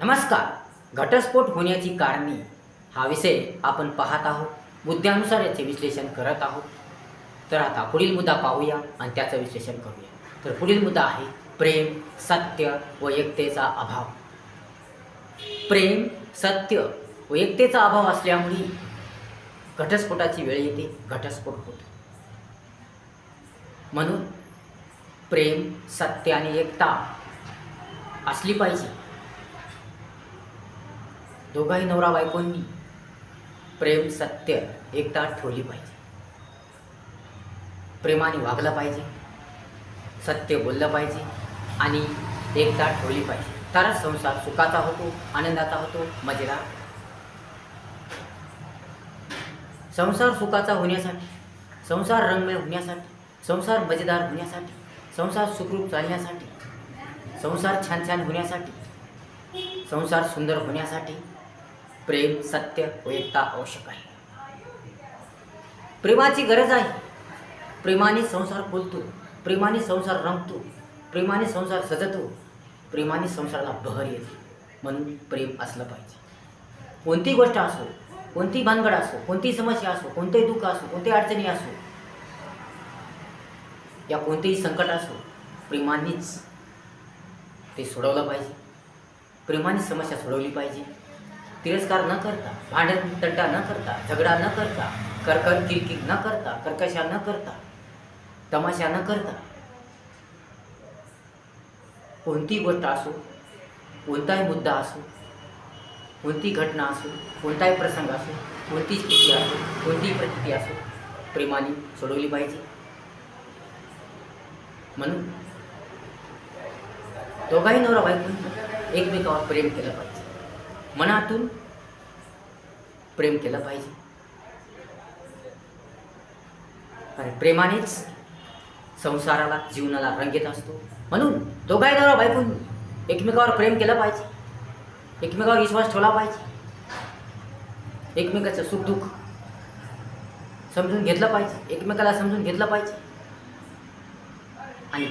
नमस्कार. घटस्फोट होण्याची कारणे हा विषय आपण पाहत आहोत. मुद्द्यानुसार याचे विश्लेषण करत आहोत. तर आता पुढील मुद्दा पाहूया आणि त्याचं विश्लेषण करूया. तर पुढील मुद्दा आहे प्रेम, सत्य व एकतेचा अभाव. प्रेम, सत्य व एकतेचा अभाव असल्यामुळे घटस्फोटाची वेळ येते, घटस्फोट होतो. म्हणून प्रेम, सत्य आणि एकता असली पाहिजे. दोघाही नवरा बायकोंनी प्रेम, सत्य, एकता ठेवली पाहिजे. प्रेमाने वागलं पाहिजे, सत्य बोललं पाहिजे आणि एकता ठेवली पाहिजे. तरच संसार सुखाचा होतो, आनंदाचा होतो, मजेदार. संसार सुखाचा होण्यासाठी, संसार रंगमय होण्यासाठी, संसार मजेदार होण्यासाठी, संसार सुखरूप चालण्यासाठी, संसार छान छान होण्यासाठी, संसार सुंदर होण्यासाठी प्रेम, सत्य व एकता आवश्यक आहे. प्रेमाची गरज आहे. प्रेमाने संसार फुलतो, प्रेमाने संसार रंगतो, प्रेमाने संसार सजतो, प्रेमाने संसाराला बहर येते. म्हणून प्रेम असलं पाहिजे. कोणती गोष्ट असो, कोणती भानगड असो, कोणती समस्या असो, कोणतेही दुःख असो, कोणत्याही अडचणी असो, या कोणतेही संकट असो, प्रेमानेच ते सोडवलं पाहिजे. प्रेमाने समस्या सोडवली पाहिजे. तिरस्कार न करता, भांडण तंटा न करता, झगडा न करता, किरकिर न करता, कर्कशा न करता, तमाशा न करता, कोणती गोष्ट असो, कोणताही मुद्दा असो, कोणती घटना असो, कोणताही प्रसंग असो, कोणती स्थिती असो, कोणतीही परिस्थिती असो, प्रेमाने सोडवली पाहिजे. म्हणून दोघाही नवरा बायकोंनी एकमेकावर प्रेम केलं पाहिजे. मनातून प्रेम केलं पाहिजे. आणि प्रेमानेच संसाराला, जीवनाला रंग येत असतो. म्हणून दोघाही नवरा बायकोंनी एकमेकावर प्रेम केलं पाहिजे, एकमेकावर विश्वास ठेवला पाहिजे, एकमेकाचं सुखदुःख समजून घेतलं पाहिजे, एकमेकाला समजून घेतलं पाहिजे. आणि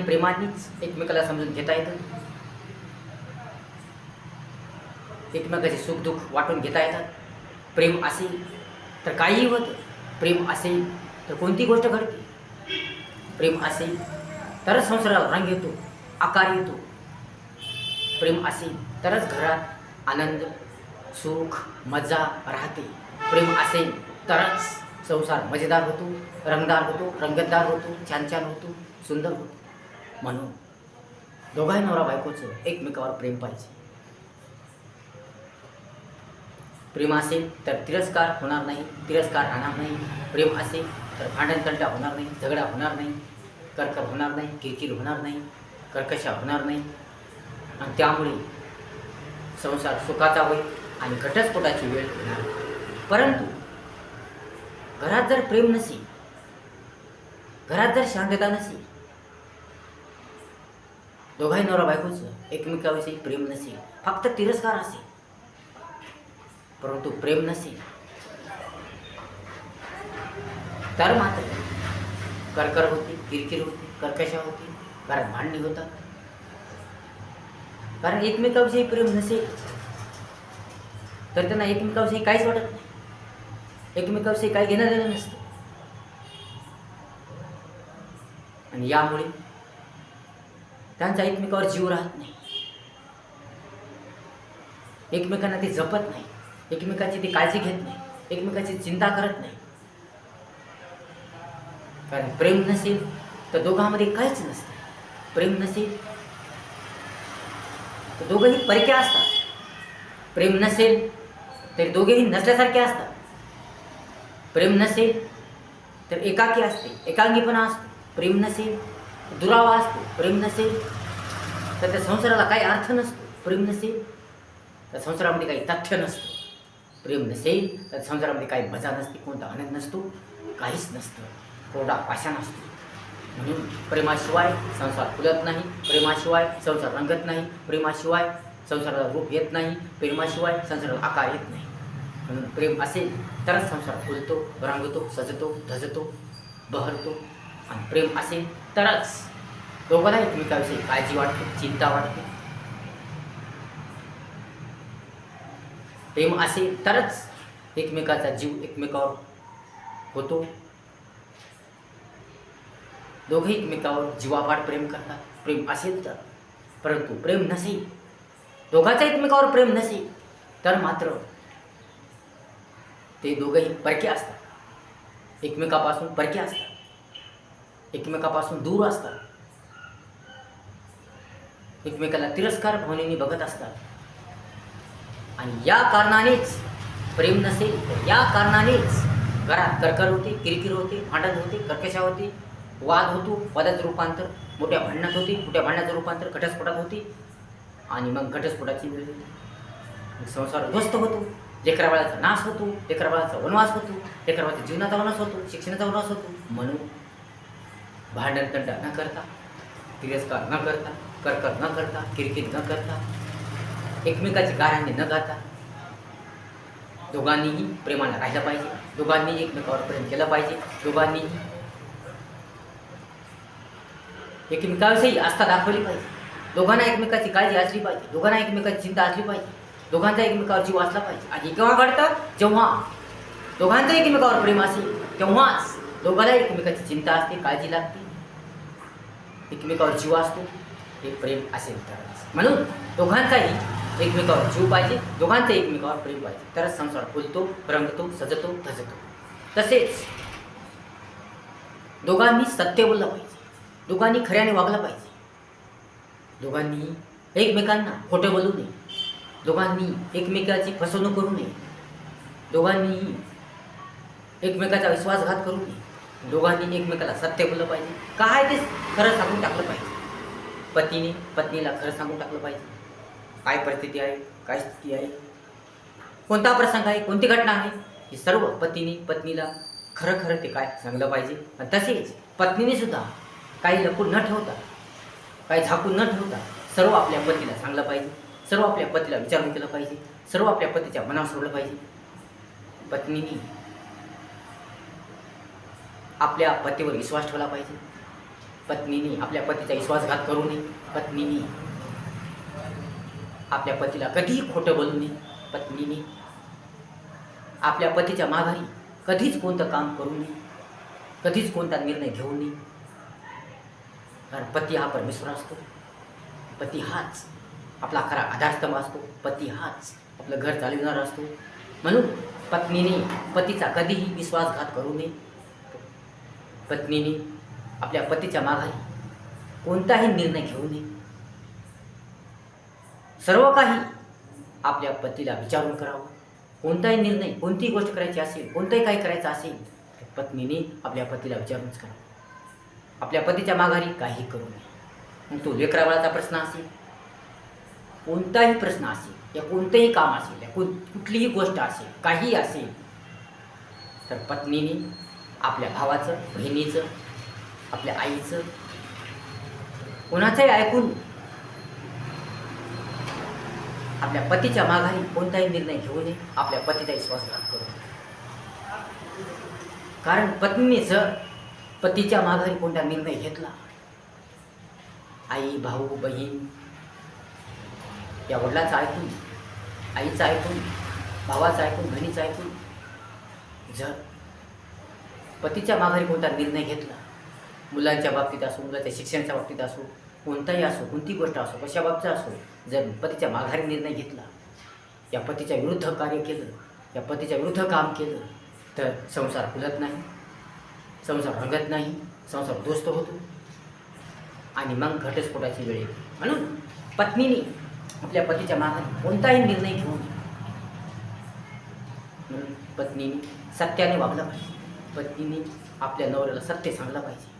प्रेमानेच एकमेकाला समजून घेता येतं. एकमेकाचे सुखदुःख वाटून घेता येतात. प्रेम असेल तर काहीही होतं. प्रेम असेल तर कोणती गोष्ट घडते. प्रेम असेल तरच संसाराला रंग येतो, आकार येतो. प्रेम असेल तरच घरात आनंद, सुख, मजा राहते. प्रेम असेल तरच संसार मजेदार होतो, रंगदार होतो, रंगतदार होतो, छान छान होतो, सुंदर होतो. म्हणून दोघाही नवरा बायकोचं एकमेकावर प्रेम पाहिजे. प्रेम असेल तर तिरस्कार होणार नाही, तिरस्कार राहणार नाही. प्रेम असेल तर भांडण तंटा होणार नाही, झगडा होणार नाही, कर्कर होणार नाही, किरकिर होणार नाही, कर्कशा होणार नाही. आणि त्यामुळे संसार सुखाचा होईल आणि घटस्फोटाची वेळ येणार. परंतु घरात जर प्रेम नसेल, घरात जर शांतता नसेल, दोघाही नवरा बायकोचं एकमेकाविषयी प्रेम नसेल, फक्त तिरस्कार असेल, परंतु प्रेम नसेल, तर मात्र कर्कर होते, किरकिर होते, कर्कशा होते, घरात भांडणी होतात. कारण एकमेकाविषयी प्रेम नसेल तर त्यांना एकमेकाविषयी काहीच वाटत नाही, एकमेकाविषयी काही घेणं देणं नसतं. आणि यामुळे त्यांचा एकमेकावर जीव राहत नाही, एकमेकांना ते जपत नाही, एकमेकाची ती काळजी घेत नाही, एकमेकाची चिंता करत नाही. कारण प्रेम नसेल तर दोघांमध्ये काहीच नसतं. प्रेम नसेल तर दोघंही परके असतात. प्रेम नसेल तर दोघेही नसल्यासारखे असतात. प्रेम नसेल तर एकाकी असते, एकांगीपणा असतो. प्रेम नसेल तर दुरावा असतो. प्रेम नसेल तर त्या संसाराला काही अर्थ नसतो. प्रेम नसेल तर संसारामध्ये काही तथ्य नसतं. प्रेम नसेल तर संसारामध्ये काही मजा नसते, कोणता आनंद नसतो, काहीच नसतं, कोरडा पाषाण असतो. म्हणून प्रेमाशिवाय संसार फुलत नाही, प्रेमाशिवाय संसार रंगत नाही, प्रेमाशिवाय संसाराला रूप येत नाही, प्रेमाशिवाय संसाराला आकार येत नाही. म्हणून प्रेम असेल तरच संसार फुलतो, रंगतो, सजतो, धजतो, बहरतो. आणि प्रेम असेल तरच दोघांना एकमेकाविषयी काळजी वाटते, चिंता वाटते. प्रेम असेल तरच एकमेकाचा जीव एकमेकावर होतो. दोघे एकमेकावर जीवापाड प्रेम करतात प्रेम असेल तर. परंतु प्रेम नसेल, दोघांचा एकमेकावर प्रेम नसेल तर मात्र ते दोघेही परके असतात, एकमेकापासून परके असतात, एकमेकापासून दूर असतात, एकमेकाला तिरस्कार भावनेने बघत असतात. आणि या कारणानेच प्रेम नसेल तर या कारणानेच घरात करकर होते, किरकिर होते, भांडण होते, कर्कशा होते, वाद होतो, वादाचं रूपांतर मोठ्या भांडणात होते, मोठ्या भांडणाचं रूपांतर घटस्फोटात होते. आणि मग घटस्फोटाची वेळ होते, संसार उद्ध्वस्त होतो, लेकराबाळाचा नाश होतो, लेकराबाळाचा वनवास होतो, लेकराबाळाच्या जीवनाचा वनवास होतो, शिक्षणाचा वनवास होतो. म्हणून भांडण तंटा न करता, तिरस्कार न करता, करकर न करता, किरकिर न करता, एकमेकाची गाऱ्हाणे न गाता दोघांनीही प्रेमानं राहिलं पाहिजे, दोघांनीही एकमेकावर प्रेम केलं पाहिजे, दोघांनीही एकमेकाविषयी आस्था दाखवली पाहिजे, दोघांना एकमेकाची काळजी असली पाहिजे, दोघांना एकमेकाची चिंता असली पाहिजे, दोघांचा एकमेकावर जीव असला पाहिजे. आणि केव्हा घडतं? जेव्हा दोघांचं एकमेकावर प्रेम असेल तेव्हाच दोघांना एकमेकाची चिंता असते, काळजी लागते, एकमेकावर जीव असतो. हे प्रेम असेल तरच. म्हणून दोघांचाही एकमेकावर जीव पाहिजे, दोघांचं एकमेकावर प्रेम पाहिजे, तरच संसार फुलतो, रंगतो, सजतो, धजतो. तसेच दोघांनी सत्य बोललं पाहिजे, दोघांनी खऱ्याने वागलं पाहिजे, दोघांनी एकमेकांना खोटं बोलू नये, दोघांनी एकमेकाची फसवणूक करू नये, दोघांनी एकमेकाचा विश्वासघात करू नये, दोघांनी एकमेकाला सत्य बोललं पाहिजे, काय ते खरं सांगून टाकलं पाहिजे. पतीने पत्नीला खरं सांगून टाकलं पाहिजे, काय परिस्थिती आहे, काय स्थिती आहे, कोणता प्रसंग आहे, कोणती घटना आहे, हे सर्व पतीने पत्नीला खरं खरं ते काय सांगलं पाहिजे. आणि तसेच पत्नीने सुद्धा काही लपून न ठेवता, काही झाकून न ठेवता सर्व आपल्या पतीला सांगलं पाहिजे, सर्व आपल्या पतीला विचारून केलं पाहिजे, सर्व आपल्या पतीच्या मनावर सोडलं पाहिजे. पत्नीने आपल्या पतीवर विश्वास ठेवला पाहिजे, पत्नीने आपल्या पतीचा विश्वासघात करू नये, पत्नीने आपल्या पतीला कधीही खोटं बोलू नये, पत्नीने आपल्या पतीच्या माघारी कधीच कोणतं काम करू नये, कधीच कोणता निर्णय घेऊ नये. कारण पती हा परमेश्वर असतो, पती हाच आपला खरा आधारस्तंभ असतो, पती हाच आपलं घर चालविणारा असतो. म्हणून पत्नीने पतीचा कधीही विश्वासघात करू नये, पत्नीने आपल्या पतीच्या माघारी कोणताही निर्णय घेऊ नये, सर्व काही आपल्या पतीला विचारून करावं. कोणताही निर्णय, कोणतीही गोष्ट करायची असेल, कोणतंही काही करायचं असेल तर पत्नीने आपल्या पतीला विचारूनच करावं, आपल्या पतीच्या माघारी काही करू नये. मग तो लेकराबाळाचा प्रश्न असेल, कोणताही प्रश्न असेल, या कोणतंही काम असेल, या कुठलीही गोष्ट असेल, काही असेल तर पत्नीने आपल्या भावाचं, बहिणीचं, आपल्या आईचं, कोणाचंही ऐकून आपल्या पतीच्या माघारी कोणताही निर्णय घेऊ नये, आपल्या पतीचा विश्वासघात करू नये. कारण पत्नीने जर पतीच्या माघारी कोणता निर्णय घेतला, आई, भाऊ, बहीण या वडिलाचं ऐकून, आईचं ऐकून, भावाचं ऐकून, बहिणीचं ऐकून जर पतीच्या माघारी कोणता निर्णय घेतला, मुलांच्या बाबतीत असो, मुलाच्या शिक्षणाच्या बाबतीत असो, कोणताही असो, कोणती गोष्ट असो, कशा बाबतीत असो, जर पतीच्या माघारी निर्णय घेतला, या पतीच्या विरुद्ध कार्य केलं, या पतीच्या विरुद्ध काम केलं तर संसार फुलत नाही, संसार रंगत नाही, संसार उद्ध्वस्त होतो आणि मग घटस्फोटाची वेळ येते. म्हणून पत्नीने आपल्या पतीच्या माघारी कोणताही निर्णय घेऊ नये, म्हणून पत्नीने सत्याने वागलं पाहिजे, पत्नीने आपल्या नवऱ्याला सत्य सांगलं पाहिजे,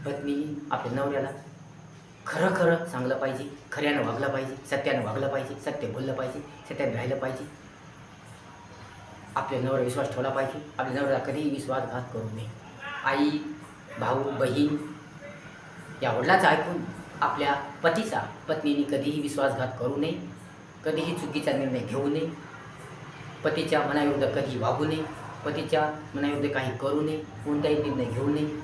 पत्नीने आपल्या नवऱ्याला खरं खरं सांगलं पाहिजे, खऱ्यानं वागलं पाहिजे, सत्यानं वागलं पाहिजे, सत्य बोललं पाहिजे, सत्याने राहिलं पाहिजे, आपल्या नवऱ्यावर विश्वास ठेवला पाहिजे, आपल्या नवऱ्याला कधीही विश्वासघात करू नये. आई, भाऊ, बहीण या वडिलाचं ऐकून आपल्या पतीचा पत्नीने कधीही विश्वासघात करू नये, कधीही चुकीचा निर्णय घेऊ नये, पतीच्या मनाविरुद्ध कधी वागू नये, पतीच्या मनाविरुद्ध काही करू नये, कोणताही निर्णय घेऊ नये.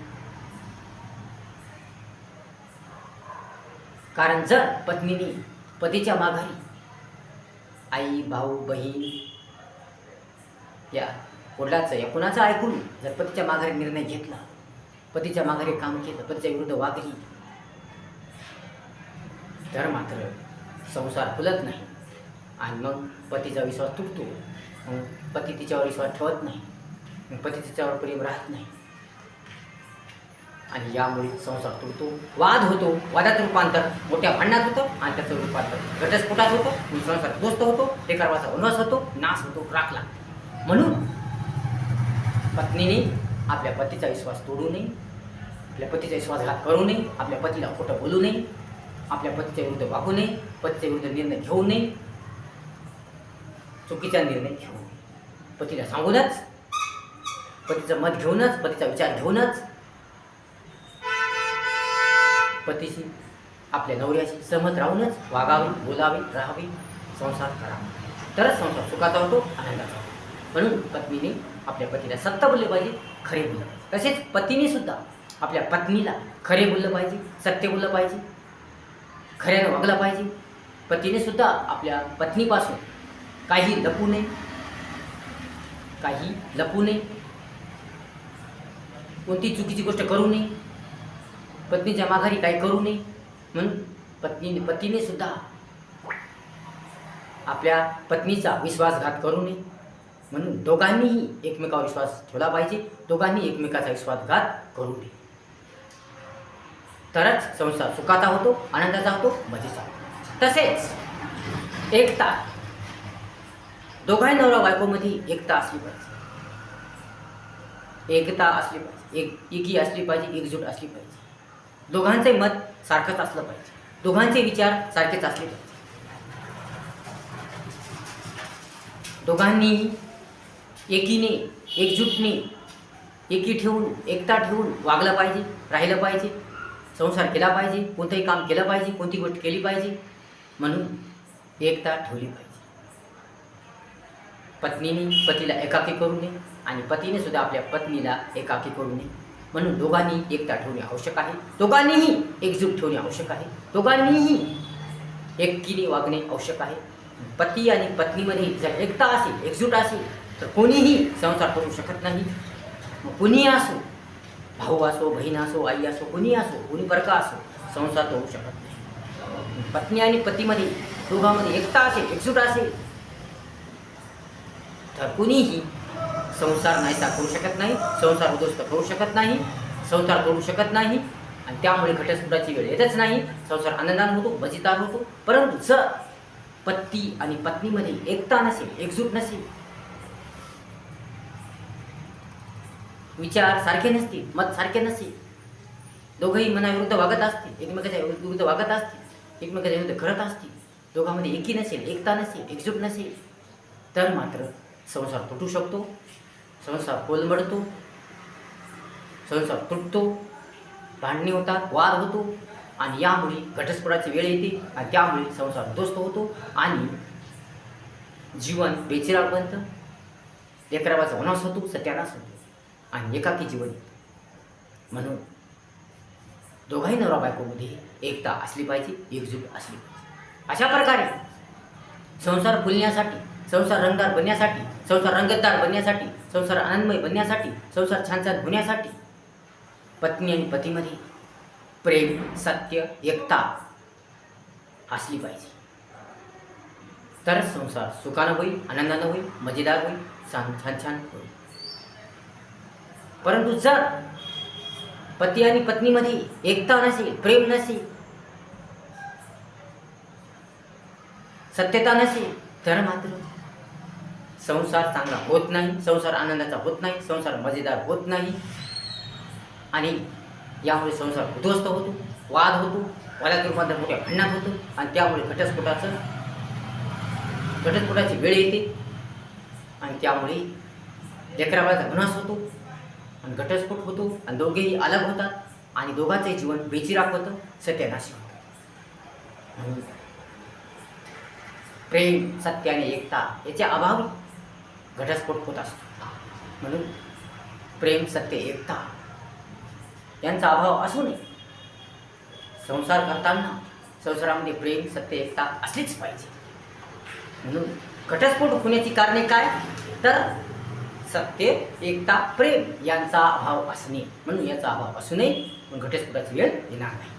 कारण जर पत्नीने पतीच्या माघारी आई, भाऊ, बहीण या कुणाचं ऐकून जर पतीच्या माघारी निर्णय घेतला, पतीच्या माघारी काम केलं, पतीच्या विरुद्ध वागली, तर मात्र संसार फुलत नाही आणि मग पतीचा विश्वास तुटतो. मग पती तिच्यावर विश्वास ठेवत नाही, मग पती तिच्यावर प्रेम राहत नाही आणि यामुळे संसार तुटतो, वाद होतो, वादाचं रूपांतर मोठ्या भांडणात होतं आणि त्याचं रूपांतर घटस्फोटात होतं, मग संसार उद्ध्वस्त होतो, लेकरावाचा वनवास होतो, नाश होतो, राख लागतो. म्हणून पत्नीने आपल्या पतीचा विश्वास तोडू नये, आपल्या पतीचा विश्वासघात करू नये, आपल्या पतीला खोटं बोलू नये, आपल्या पतीच्या विरुद्ध वागू नये, पतीच्या विरुद्ध निर्णय घेऊ नये, चुकीचा निर्णय घेऊ नये. पतीला सांगूनच, पतीचं मत घेऊनच, पतीचा विचार घेऊनच पतीशी, आपल्या नवऱ्याशी सहमत राहूनच वागावे, बोलावे, राहावे, संसार करावा, तरच संसार सुखाचा होतो, आनंदाचा होतो. म्हणून पत्नीने आपल्या पतीला सत्य बोलले पाहिजे, खरे बोललं पाहिजे. तसेच पतीने सुद्धा आपल्या पत्नीला खरे बोललं पाहिजे, सत्य बोललं पाहिजे, खऱ्यानं वागलं पाहिजे. पतीने सुद्धा आपल्या पत्नीपासून काही लपू नये, काही लपू नये, कोणती चुकीची गोष्ट करू नये, पत्नीच्या माघारी काही करू नये. म्हणून पतीने सुद्धा आपल्या पत्नीचा विश्वासघात करू नये. म्हणून दोघांनीही एकमेकावर विश्वास ठेवला पाहिजे, दोघांनी एकमेकाचा विश्वासघात करू नये, तरच संसार सुखाचा होतो, आनंदाचा होतो, मजेचा होतो. तसेच एकता, दोघांही नवरा बायकोमध्ये एकता असली पाहिजे, एकता असली पाहिजे, एकी असली पाहिजे, एकजूट असली पाहिजे. दोघांचे मत सारखंच असलं पाहिजे, दोघांचे विचार सारखेच असले पाहिजे. दोघांनी एकीने, एकजूटने, एकी ठेवून, एकता ठेवून वागलं पाहिजे, राहिलं पाहिजे, संसार केला पाहिजे, कोणतंही काम केलं पाहिजे, कोणती गोष्ट केली पाहिजे. म्हणून एकता ठेवली पाहिजे. पत्नीने पतीला एकाकी करू नये आणि पतीने सुद्धा आपल्या पत्नीला एकाकी करू नये. म्हणून दोघांनी एकता ठेवणे आवश्यक आहे, दोघांनीही एकजूट ठेवणे आवश्यक आहे, दोघांनीही एकीने वागणे आवश्यक आहे. पती आणि पत्नीमध्ये जर एकता असेल, एकजूट असेल, तर कोणीही संसार करू शकत नाही. मग कोणीही असो, भाऊ असो, बहीण असो, आई असो, कोणी असो, कोणी बरका असो, संसार करू शकत नाही. पत्नी आणि पतीमध्ये दोघांमध्ये एकता असेल, एकजूट असेल, तर कोणीही संसार नाहीसा करू शकत नाही, संसार उद्ध्वस्त करू शकत नाही, संसार करू शकत नाही आणि त्यामुळे घटस्फोटाची वेळ येतच नाही. संसार आनंदाने होतो, मजेदार होतो. परंतु जर पती आणि पत्नीमध्ये एकता नसेल, एकजूट नसेल, विचार सारखे नसतील, मत सारखे नसेल, दोघंही मनाविरुद्ध वागत असतील, एकमेकाच्या विरुद्ध वागत असतील, एकमेकाच्या विरुद्ध घडत असतील, दोघांमध्ये एकी नसेल, एकता नसेल, एकजूट नसेल, तर मात्र संसार तुटू शकतो, संसार कोलमडतो, संसार तुटतो, भांडणे होतात, वाद होतो आणि यामुळे घटस्फोटाची वेळ येते आणि त्यामुळे संसार उद्ध्वस्त होतो आणि जीवन बेचिराग बनतं, लेकरावाचा वनाश होतो, सत्यानाश होतो आणि एकाकी जीवन येतं. म्हणून दोघाही नवरा बायकोमध्ये एकता असली पाहिजे, एकजूट असली पाहिजे. अशा प्रकारे संसार फुलण्यासाठी, संसार रंगदार बनण्यासाठी, संसार रंगतदार बनण्यासाठी, संसार आनंदमय बनण्यासाठी, संसार छान छान होण्यासाठी पत्नी आणि पतीमध्ये प्रेम, सत्य, एकता असली पाहिजे, तरच संसार सुखानं होईल, आनंदानं होईल, मजेदार होईल, छान छान होईल. परंतु जर पती आणि पत्नीमध्ये एकता नसेल, प्रेम नसेल, सत्यता नसेल, तर मात्र संसार चांगला होत नाही, संसार आनंदाचा होत नाही, संसार मजेदार होत नाही आणि यामुळे संसार उद्ध्वस्त होतो, वाद होतो, वादात रूपांतर मोठ्या भांडणात होतं आणि त्यामुळे घटस्फोटाची वेळ येते आणि त्यामुळे लेकराबाळाचा विनाश होतो आणि घटस्फोट होतो आणि दोघेही अलग होतात आणि दोघांचे जीवन बेचिराग होतं, सत्यानाशी होतं. म्हणून प्रेम, सत्य आणि एकता याच्या अभावी घटस्फोट होत असतो. म्हणून प्रेम, सत्य, एकता यांचा अभाव असू नये. संसार करताना संसारामध्ये प्रेम, सत्य, एकता असलीच पाहिजे. म्हणून घटस्फोट होण्याची कारणे काय, तर सत्य, एकता, प्रेम यांचा अभाव असणे. म्हणून याचा अभाव असू नये, पण घटस्फोटाची वेळ येणार नाही.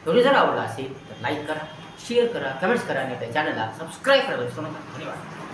व्हिडिओ जर आवडला असेल तर लाईक करा, शेअर करा, कमेंट्स करा आणि आपल्या चॅनलला सबस्क्राईब करायला विसरू नका. धन्यवाद.